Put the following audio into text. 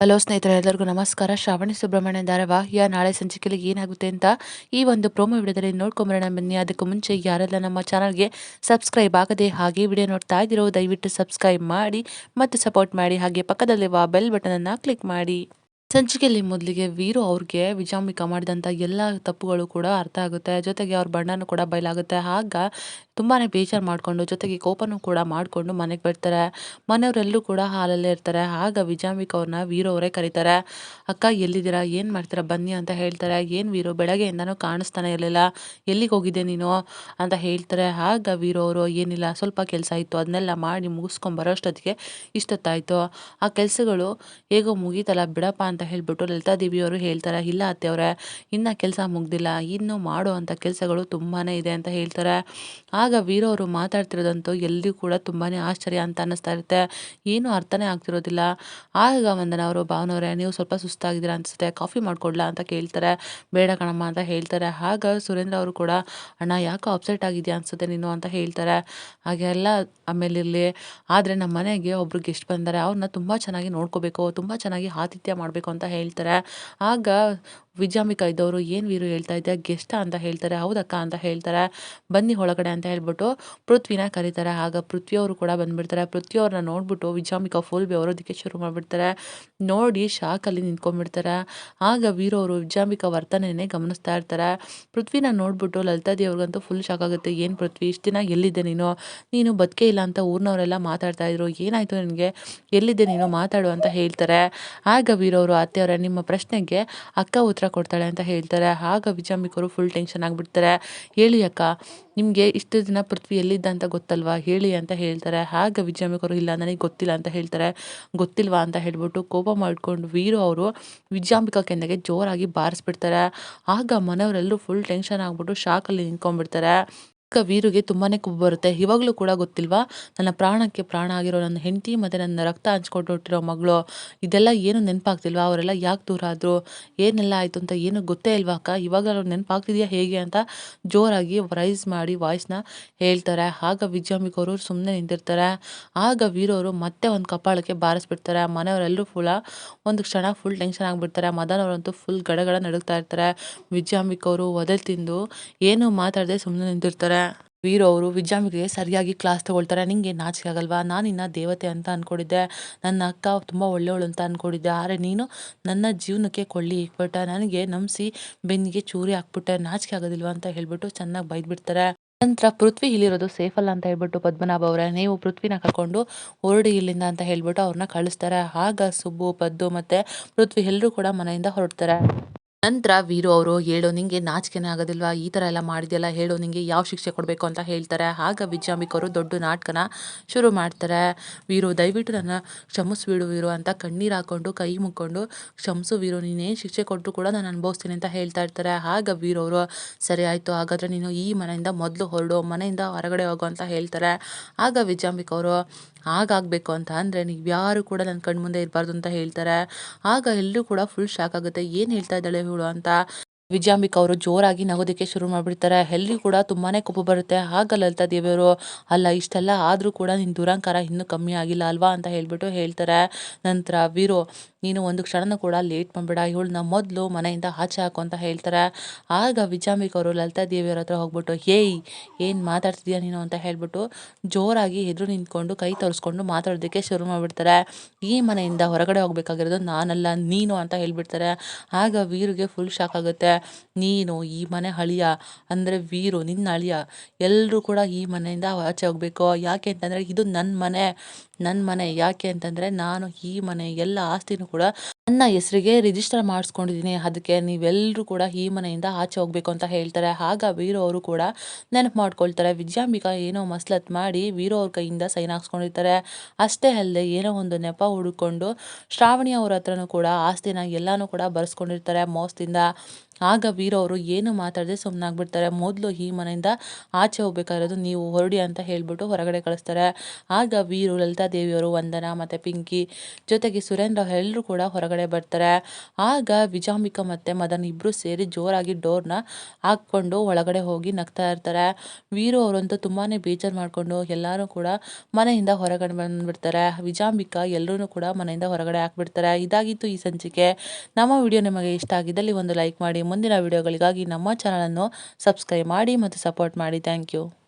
Hello ಸ್ನೇಹಿತರೆ, ಎಲ್ಲರಿಗೂ ನಮಸ್ಕಾರ. ಶ್ರಾವಣಿ ಸುಬ್ರಹ್ಮಣ್ಯ ಧಾರಾವಾಹಿಯ ನಾಳೆ ಸಂಚಿಕೆಯಲ್ಲಿ ಏನಾಗುತ್ತೆ ಅಂತ ಈ ಒಂದು ಪ್ರೋಮೋ ವಿಡಿಯೋದಲ್ಲಿ ನೋಡ್ಕೊಂಬರೋಣ ಬನ್ನಿ. ಅದಕ್ಕೂ ಮುಂಚೆ ಯಾರೆಲ್ಲ ನಮ್ಮ ಚಾನಲ್ಗೆ ಸಬ್ಸ್ಕ್ರೈಬ್ ಆಗದೆ ಹಾಗೆ ವಿಡಿಯೋ ನೋಡ್ತಾ ಇದ್ದೀರೋ ದಯವಿಟ್ಟು ಸಬ್ಸ್ಕ್ರೈಬ್ ಮಾಡಿ ಮತ್ತು ಸಪೋರ್ಟ್ ಮಾಡಿ. ಹಾಗೆ ಪಕ್ಕದಲ್ಲಿರುವ ಬೆಲ್ ಬಟನನ್ನು ಕ್ಲಿಕ್ ಮಾಡಿ. ಸಂಚಿಕೆಯಲ್ಲಿ ಮೊದಲಿಗೆ ವೀರು ಅವ್ರಿಗೆ ವಿಜಾಂಬಿಕಾ ಮಾಡಿದಂಥ ಎಲ್ಲ ತಪ್ಪುಗಳು ಕೂಡ ಅರ್ಥ ಆಗುತ್ತೆ. ಜೊತೆಗೆ ಅವ್ರ ಬಣ್ಣನೂ ಕೂಡ ಬಯಲಾಗುತ್ತೆ. ಆಗ ತುಂಬಾ ಬೇಜಾರು ಮಾಡಿಕೊಂಡು ಜೊತೆಗೆ ಕೋಪನೂ ಕೂಡ ಮಾಡಿಕೊಂಡು ಮನೆಗೆ ಬರ್ತಾರೆ. ಮನೆಯವರೆಲ್ಲರೂ ಕೂಡ ಹಾಲಲ್ಲೇ ಇರ್ತಾರೆ. ಆಗ ವಿಜಾಂಬಿಕಾ ಅವ್ರನ್ನ ವೀರು ಅವರೇ ಕರೀತಾರೆ. ಅಕ್ಕ ಎಲ್ಲಿದ್ದೀರಾ, ಏನು ಮಾಡ್ತೀರಾ ಬನ್ನಿ ಅಂತ ಹೇಳ್ತಾರೆ. ಏನು ವೀರು ಬೆಳಗ್ಗೆಯಿಂದನೂ ಕಾಣಿಸ್ತಾನೆ ಇರಲಿಲ್ಲ, ಎಲ್ಲಿಗೆ ಹೋಗಿದ್ದೆ ನೀನು ಅಂತ ಹೇಳ್ತಾರೆ. ಆಗ ವೀರು ಅವರು ಏನಿಲ್ಲ, ಸ್ವಲ್ಪ ಕೆಲಸ ಇತ್ತು, ಅದನ್ನೆಲ್ಲ ಮಾಡಿ ಮುಗಿಸ್ಕೊಂಡು ಬರೋಷ್ಟೊತ್ತಿಗೆ ಇಷ್ಟೊತ್ತಾಯಿತು. ಆ ಕೆಲಸಗಳು ಹೇಗೋ ಮುಗೀತಲ್ಲ ಬಿಡಪ್ಪ ಅಂತ ಹೇಳ್ಬಿಟ್ಟು ಲಲಿತಾದೇವಿಯವರು ಹೇಳ್ತಾರೆ. ಇಲ್ಲ ಅತ್ತೆಯವರೇ, ಇನ್ನು ಕೆಲಸ ಮುಗ್ದಿಲ್ಲ, ಇನ್ನು ಮಾಡೋ ಅಂಥ ಕೆಲಸಗಳು ತುಂಬಾ ಇದೆ ಅಂತ ಹೇಳ್ತಾರೆ. ಆಗ ವೀರು ಅವರು ಮಾತಾಡ್ತಿರೋದಂತೂ ಎಲ್ರಿಗೂ ಕೂಡ ತುಂಬಾ ಆಶ್ಚರ್ಯ ಅಂತ ಅನ್ನಿಸ್ತಾ ಇರುತ್ತೆ. ಏನೂ ಅರ್ಥನೇ ಆಗ್ತಿರೋದಿಲ್ಲ. ಆಗ ವಂದನ ಅವರು, ಭಾವನವರೇ ನೀವು ಸ್ವಲ್ಪ ಸುಸ್ತಾಗಿದ್ದೀರಾ ಅನಿಸುತ್ತೆ, ಕಾಫಿ ಮಾಡ್ಕೊಡ್ಲಾ ಅಂತ ಕೇಳ್ತಾರೆ. ಬೇಡ ಕಣಮ್ಮ ಅಂತ ಹೇಳ್ತಾರೆ. ಆಗ ಸುರೇಂದ್ರ ಅವರು ಕೂಡ, ಅಣ್ಣ ಯಾಕೋ ಅಪ್ಸೆಟ್ ಆಗಿದೆಯಾ ಅನಿಸುತ್ತೆ ನೀನು ಅಂತ ಹೇಳ್ತಾರೆ. ಹಾಗೆಲ್ಲ ಆಮೇಲೆ ಇರಲಿ, ಆದರೆ ನಮ್ಮ ಮನೆಗೆ ಒಬ್ರು ಗೆಸ್ಟ್ ಬಂದರೆ ಅವ್ರನ್ನ ತುಂಬ ಚೆನ್ನಾಗಿ ನೋಡ್ಕೋಬೇಕು, ತುಂಬ ಚೆನ್ನಾಗಿ ಆತಿಥ್ಯ ಮಾಡಬೇಕು ಅಂತ ಹೇಳ್ತಾರೆ. ಆಗ ವಿಜಾಂಬಿಕಾ ಇದ್ದವರು, ಏನು ವೀರು ಹೇಳ್ತಾ ಇದ್ದೆ, ಗೆಸ್ಟಾ ಅಂತ ಹೇಳ್ತಾರೆ. ಹೌದಕ್ಕ ಅಂತ ಹೇಳ್ತಾರೆ. ಬನ್ನಿ ಒಳಗಡೆ ಅಂತ ಹೇಳ್ಬಿಟ್ಟು ಪೃಥ್ವಿನ ಕರೀತಾರೆ. ಆಗ ಪೃಥ್ವಿಯವರು ಕೂಡ ಬಂದ್ಬಿಡ್ತಾರೆ. ಪೃಥ್ವಿಯವ್ರನ್ನ ನೋಡ್ಬಿಟ್ಟು ವಿಜಾಂಬಿಕಾ ಫುಲ್ ಬೆವರೋದಕ್ಕೆ ಶುರು ಮಾಡಿಬಿಡ್ತಾರೆ. ನೋಡಿ ಶಾಕಲ್ಲಿ ನಿಂತ್ಕೊಂಡ್ಬಿಡ್ತಾರೆ. ಆಗ ವೀರು ಅವರು ವಿಜಾಂಬಿಕಾ ವರ್ತನೆಯೇ ಗಮನಿಸ್ತಾ ಇರ್ತಾರೆ. ಪೃಥ್ವಿನ ನೋಡ್ಬಿಟ್ಟು ಲಲಿತಾದೇವ್ರಿಗಂತೂ ಫುಲ್ ಶಾಕ್ ಆಗುತ್ತೆ. ಏನು ಪೃಥ್ವಿ, ಇಷ್ಟು ದಿನ ಎಲ್ಲಿದ್ದೆ ನೀನು, ನೀನು ಬದುಕೇ ಇಲ್ಲ ಅಂತ ಊರಿನವರೆಲ್ಲ ಮಾತಾಡ್ತಾ ಇದ್ರು, ಏನಾಯಿತು ನಿನಗೆ, ಎಲ್ಲಿದ್ದೆ ನೀನು ಮಾತಾಡು ಅಂತ ಹೇಳ್ತಾರೆ. ಆಗ ವೀರವರು, ಅತ್ತೆಯವರೇ ನಿಮ್ಮ ಪ್ರಶ್ನೆಗೆ ಅಕ್ಕ ಉತ್ತರ ಕೊಡ್ತಾಳೆ ಅಂತ ಹೇಳ್ತಾರೆ. ಆಗ ವಿಜಾಂಬಿಕರು ಫುಲ್ ಟೆನ್ಷನ್ ಆಗಿಬಿಡ್ತಾರೆ. ಹೇಳಿ ಅಕ್ಕ, ನಿಮಗೆ ಇಷ್ಟು ದಿನ ಪೃಥ್ವಿ ಎಲ್ಲಿದ್ದ ಅಂತ ಗೊತ್ತಲ್ವಾ, ಹೇಳಿ ಅಂತ ಹೇಳ್ತಾರೆ. ಆಗ ವಿಜಾಂಬಿಕರು, ಇಲ್ಲ ನನಗೆ ಗೊತ್ತಿಲ್ಲ ಅಂತ ಹೇಳ್ತಾರೆ. ಗೊತ್ತಿಲ್ವಾ ಅಂತ ಹೇಳ್ಬಿಟ್ಟು ಕೋಪ ಮಾಡಿಕೊಂಡು ವೀರು ಅವರು ವಿಜಾಂಬಿಕಾ ಕೆನ್ನೆಗೆ ಜೋರಾಗಿ ಬಾರಿಸ್ಬಿಡ್ತಾರೆ. ಆಗ ಮನೆಯವರೆಲ್ಲರೂ ಫುಲ್ ಟೆನ್ಷನ್ ಆಗಿಬಿಟ್ಟು ಶಾಕಲ್ಲಿ ನಿಂತ್ಕೊಂಡ್ಬಿಡ್ತಾರೆ. ವೀರುಗೆ ತುಂಬಾನೇ ಕೊಬ್ಬು ಬರುತ್ತೆ. ಇವಾಗಲೂ ಕೂಡ ಗೊತ್ತಿಲ್ವಾ, ನನ್ನ ಪ್ರಾಣಕ್ಕೆ ಪ್ರಾಣ ಆಗಿರೋ ನನ್ನ ಹೆಂಡತಿ ಮತ್ತು ನನ್ನ ರಕ್ತ ಹಂಚ್ಕೊಂಡು ಹುಟ್ಟಿರೋ ಮಗಳು, ಇದೆಲ್ಲ ಏನು ನೆನಪಾಗ್ತಿಲ್ವಾ, ಅವರೆಲ್ಲ ಯಾಕೆ ದೂರ ಆದರು, ಏನೆಲ್ಲ ಆಯಿತು ಅಂತ ಏನು ಗೊತ್ತೇ ಇಲ್ವಾ ಅಕ್ಕ, ಇವಾಗ ಅವ್ರು ನೆನಪಾಗ್ತಿದೆಯಾ ಹೇಗೆ ಅಂತ ಜೋರಾಗಿ ರೈಸ್ ಮಾಡಿ ವಾಯ್ಸ್ನ ಹೇಳ್ತಾರೆ. ಆಗ ವಿಜಾಂಬಿಕವರು ಸುಮ್ಮನೆ ನಿಂತಿರ್ತಾರೆ. ಆಗ ವೀರವರು ಮತ್ತೆ ಒಂದು ಕಪಾಳಕ್ಕೆ ಬಾರಿಸ್ಬಿಡ್ತಾರೆ. ಮನೆಯವರೆಲ್ಲರೂ ಒಂದು ಕ್ಷಣ ಫುಲ್ ಟೆನ್ಷನ್ ಆಗಿಬಿಡ್ತಾರೆ. ಮದನ್ ಅವರಂತೂ ಫುಲ್ ಗಡಗಡ ನಡುಗ್ತಾ ಇರ್ತಾರೆ. ವಿಜಾಂಬಿಕವರು ಒದೆ ತಿಂದು ಏನೂ ಮಾತಾಡದೆ ಸುಮ್ಮನೆ ನಿಂತಿರ್ತಾರೆ. ವೀರು ಅವರು ವಿಜಾಂಬಿಕೆಗೆ ಸರಿಯಾಗಿ ಕ್ಲಾಸ್ ತಗೊಳ್ತಾರೆ. ನಿಂಗೆ ನಾಚಿಕೆ ಆಗಲ್ವಾ, ನಾನಿನ್ನ ದೇವತೆ ಅಂತ ಅಂದ್ಕೊಂಡಿದ್ದೆ, ನನ್ನ ಅಕ್ಕ ತುಂಬ ಒಳ್ಳೆಯವಳು ಅಂತ ಅಂದ್ಕೊಂಡಿದ್ದೆ, ಆದರೆ ನೀನು ನನ್ನ ಜೀವನಕ್ಕೆ ಕೊಳ್ಳಿ ಇಕ್ಬಿಟ್ಟೆ, ನನಗೆ ನಂಬಿಸಿ ಬೆನ್ನಿಗೆ ಚೂರಿ ಹಾಕ್ಬಿಟ್ಟೆ, ನಾಚಿಕೆ ಆಗೋದಿಲ್ವಾ ಅಂತ ಹೇಳ್ಬಿಟ್ಟು ಚೆನ್ನಾಗಿ ಬೈದ್ಬಿಡ್ತಾರೆ. ನಂತರ ಪೃಥ್ವಿ ಇಲ್ಲಿರೋದು ಸೇಫ್ ಅಲ್ಲ ಅಂತ ಹೇಳ್ಬಿಟ್ಟು ಪದ್ಮನಾಭ ಅವರೇ, ನೀವು ಪೃಥ್ವಿನ ಕರ್ಕೊಂಡು ಹೊರಡಿ ಇಲ್ಲಿಂದ ಅಂತ ಹೇಳ್ಬಿಟ್ಟು ಅವ್ರನ್ನ ಕಳಿಸ್ತಾರೆ. ಆಗ ಸುಬ್ಬು, ಪದ್ದು ಮತ್ತು ಪೃಥ್ವಿ ಎಲ್ಲರೂ ಕೂಡ ಮನೆಯಿಂದ ಹೊರಡ್ತಾರೆ. ನಂತರ ವೀರು ಅವರು, ಹೇಳು ನಿಂಗೆ ನಾಚಿಕೆನೇ ಆಗೋದಿಲ್ವಾ, ಈ ಥರ ಎಲ್ಲ ಮಾಡಿದೆಯಲ್ಲ, ಹೇಳು ನಿಂಗೆ ಯಾವ ಶಿಕ್ಷೆ ಕೊಡಬೇಕು ಅಂತ ಹೇಳ್ತಾರೆ. ಆಗ ವಿಜಾಂಬಿಕವರು ದೊಡ್ಡ ನಾಟಕನ ಶುರು ಮಾಡ್ತಾರೆ. ವೀರು ದಯವಿಟ್ಟು ನನ್ನ ಕ್ಷಮಿಸ್ಬಿಡು ವೀರು ಅಂತ ಕಣ್ಣೀರು ಹಾಕ್ಕೊಂಡು ಕೈ ಮುಕ್ಕೊಂಡು, ಕ್ಷಮಿಸು ವೀರು, ನೀನೇನು ಶಿಕ್ಷೆ ಕೊಟ್ಟರು ಕೂಡ ನಾನು ಅನುಭವಿಸ್ತೀನಿ ಅಂತ ಹೇಳ್ತಾ ಇರ್ತಾರೆ. ಆಗ ವೀರು ಅವರು, ಸರಿ ಆಯಿತು, ಹಾಗಾದರೆ ನೀನು ಈ ಮನೆಯಿಂದ ಮೊದಲು ಹೊರಡು, ಮನೆಯಿಂದ ಹೊರಗಡೆ ಹೋಗು ಅಂತ ಹೇಳ್ತಾರೆ. ಆಗ ವಿಜಾಂಬಿಕವರು, ಹಾಗಾಗಬೇಕು ಅಂತ ಅಂದರೆ ನೀವು ಯಾರು ಕೂಡ ನನ್ನ ಕಣ್ಮುಂದೆ ಇರಬಾರ್ದು ಅಂತ ಹೇಳ್ತಾರೆ. ಆಗ ಎಲ್ಲರೂ ಕೂಡ ಫುಲ್ ಶಾಕ್ ಆಗುತ್ತೆ, ಏನು ಹೇಳ್ತಾ ಇದ್ದಾಳೆ ಇವಳು ಅಂತ. ವಿಜಾಂಬಿಕಾ ಅವರು ಜೋರಾಗಿ ನಗೋದಕ್ಕೆ ಶುರು ಮಾಡಿಬಿಡ್ತಾರೆ. ಎಲ್ರಿಗೂ ಕೂಡ ತುಂಬಾ ಕೋಪ ಬರುತ್ತೆ. ಆಗ ಲಲಿತಾ ದೇವಿಯವರು, ಅಲ್ಲ ಇಷ್ಟೆಲ್ಲ ಆದರೂ ಕೂಡ ನಿನ್ನ ದುರಂಕಾರ ಇನ್ನೂ ಕಮ್ಮಿ ಆಗಿಲ್ಲ ಅಲ್ವಾ ಅಂತ ಹೇಳ್ಬಿಟ್ಟು ಹೇಳ್ತಾರೆ. ನಂತರ ವೀರು, ನೀನು ಒಂದು ಕ್ಷಣನೂ ಕೂಡ ಲೇಟ್ ಮಾಡಬೇಡ, ಇವಳನ್ನ ಮೊದಲು ಮನೆಯಿಂದ ಆಚೆ ಹಾಕು ಅಂತ ಹೇಳ್ತಾರೆ. ಆಗ ವಿಜಾಂಬಿಕಾ ಅವರು ಲಲಿತಾ ದೇವಿಯವ್ರ ಹತ್ರ ಹೋಗ್ಬಿಟ್ಟು, ಏಯ್ ಏನು ಮಾತಾಡ್ತಿದ್ಯಾ ನೀನು ಅಂತ ಹೇಳ್ಬಿಟ್ಟು ಜೋರಾಗಿ ಎದುರು ನಿಂತ್ಕೊಂಡು ಕೈ ತೋರಿಸ್ಕೊಂಡು ಮಾತಾಡೋದಕ್ಕೆ ಶುರು ಮಾಡಿಬಿಡ್ತಾರೆ. ಈ ಮನೆಯಿಂದ ಹೊರಗಡೆ ಹೋಗ್ಬೇಕಾಗಿರೋದು ನಾನಲ್ಲ ನೀನು ಅಂತ ಹೇಳ್ಬಿಡ್ತಾರೆ. ಆಗ ವೀರುಗೆ ಫುಲ್ ಶಾಕ್ ಆಗುತ್ತೆ. ನೀನು ಈ ಮನೆ ಅಳಿಯ ಅಂದರೆ ವೀರು ನಿನ್ನ ಅಳಿಯ, ಎಲ್ಲರೂ ಕೂಡ ಈ ಮನೆಯಿಂದ ಆಚೆ ಹೋಗಬೇಕು. ಯಾಕೆ ಅಂತಂದರೆ ಇದು ನನ್ನ ಮನೆ, ಯಾಕೆ ಅಂತಂದರೆ ನಾನು ಈ ಮನೆ ಎಲ್ಲ ಆಸ್ತಿನೂ ಕೂಡ ನನ್ನ ಹೆಸರಿಗೆ ರಿಜಿಸ್ಟರ್ ಮಾಡಿಸ್ಕೊಂಡಿದ್ದೀನಿ, ಅದಕ್ಕೆ ನೀವೆಲ್ಲರೂ ಕೂಡ ಈ ಮನೆಯಿಂದ ಆಚೆ ಹೋಗಬೇಕು ಅಂತ ಹೇಳ್ತಾರೆ. ಆಗ ವೀರು ಅವರು ಕೂಡ ನೆನಪು ಮಾಡ್ಕೊಳ್ತಾರೆ. ವಿಜಯಾಂಬಿಕಾ ಏನೋ ಮಸ್ಲತ್ ಮಾಡಿ ವೀರು ಅವ್ರ ಕೈಯಿಂದ ಸೈನ್ ಹಾಕ್ಸ್ಕೊಂಡಿರ್ತಾರೆ. ಅಷ್ಟೇ ಅಲ್ಲದೆ ಏನೋ ಒಂದು ನೆಪ ಹುಡುಕೊಂಡು ಶ್ರಾವಣಿ ಅವ್ರ ಹತ್ರನೂ ಕೂಡ ಆಸ್ತಿನ ಎಲ್ಲನೂ ಕೂಡ ಬರ್ಸ್ಕೊಂಡಿರ್ತಾರೆ ಮೋಸದಿಂದ. ಆಗ ವೀರು ಅವರು ಏನು ಮಾತಾಡದೆ ಸುಮ್ಮನಾಗ್ಬಿಡ್ತಾರೆ. ಮೊದಲು ಈ ಮನೆಯಿಂದ ಆಚೆ ಹೋಗ್ಬೇಕಾಗಿರೋದು ನೀವು, ಹೊರಡಿ ಅಂತ ಹೇಳ್ಬಿಟ್ಟು ಹೊರಗಡೆ ಕಳಿಸ್ತಾರೆ. ಆಗ ವೀರು, ಲಲಿತಾ ದೇವಿಯವರು, ವಂದನಾ ಮತ್ತು ಪಿಂಕಿ ಜೊತೆಗೆ ಸುರೇಂದ್ರ ಎಲ್ಲರೂ ಕೂಡ ಹೊರಗಡೆ ಹೊರಗಡೆ ಬರ್ತಾರೆ. ಆಗ ವಿಜಾಂಬಿಕಾ ಮತ್ತೆ ಮದನ್ ಇಬ್ರು ಸೇರಿ ಜೋರಾಗಿ ಡೋರ್ನ ಹಾಕ್ಕೊಂಡು ಒಳಗಡೆ ಹೋಗಿ ನಗ್ತಾ ಇರ್ತಾರೆ. ವೀರು ಅವರಂತೂ ತುಂಬಾನೇ ಬೇಜಾರು ಮಾಡ್ಕೊಂಡು ಎಲ್ಲರೂ ಕೂಡ ಮನೆಯಿಂದ ಹೊರಗಡೆ ಬಂದ್ಬಿಡ್ತಾರೆ. ವಿಜಾಂಬಿಕಾ ಎಲ್ಲರೂ ಕೂಡ ಮನೆಯಿಂದ ಹೊರಗಡೆ ಹಾಕ್ಬಿಡ್ತಾರೆ. ಇದಾಗಿತ್ತು ಈ ಸಂಚಿಕೆ. ನಮ್ಮ ವಿಡಿಯೋ ನಿಮಗೆ ಇಷ್ಟ ಆಗಿದ್ದಲ್ಲಿ ಒಂದು ಲೈಕ್ ಮಾಡಿ. ಮುಂದಿನ ವಿಡಿಯೋಗಳಿಗಾಗಿ ನಮ್ಮ ಚಾನಲನ್ನು ಸಬ್ಸ್ಕ್ರೈಬ್ ಮಾಡಿ ಮತ್ತು ಸಪೋರ್ಟ್ ಮಾಡಿ. Thank you.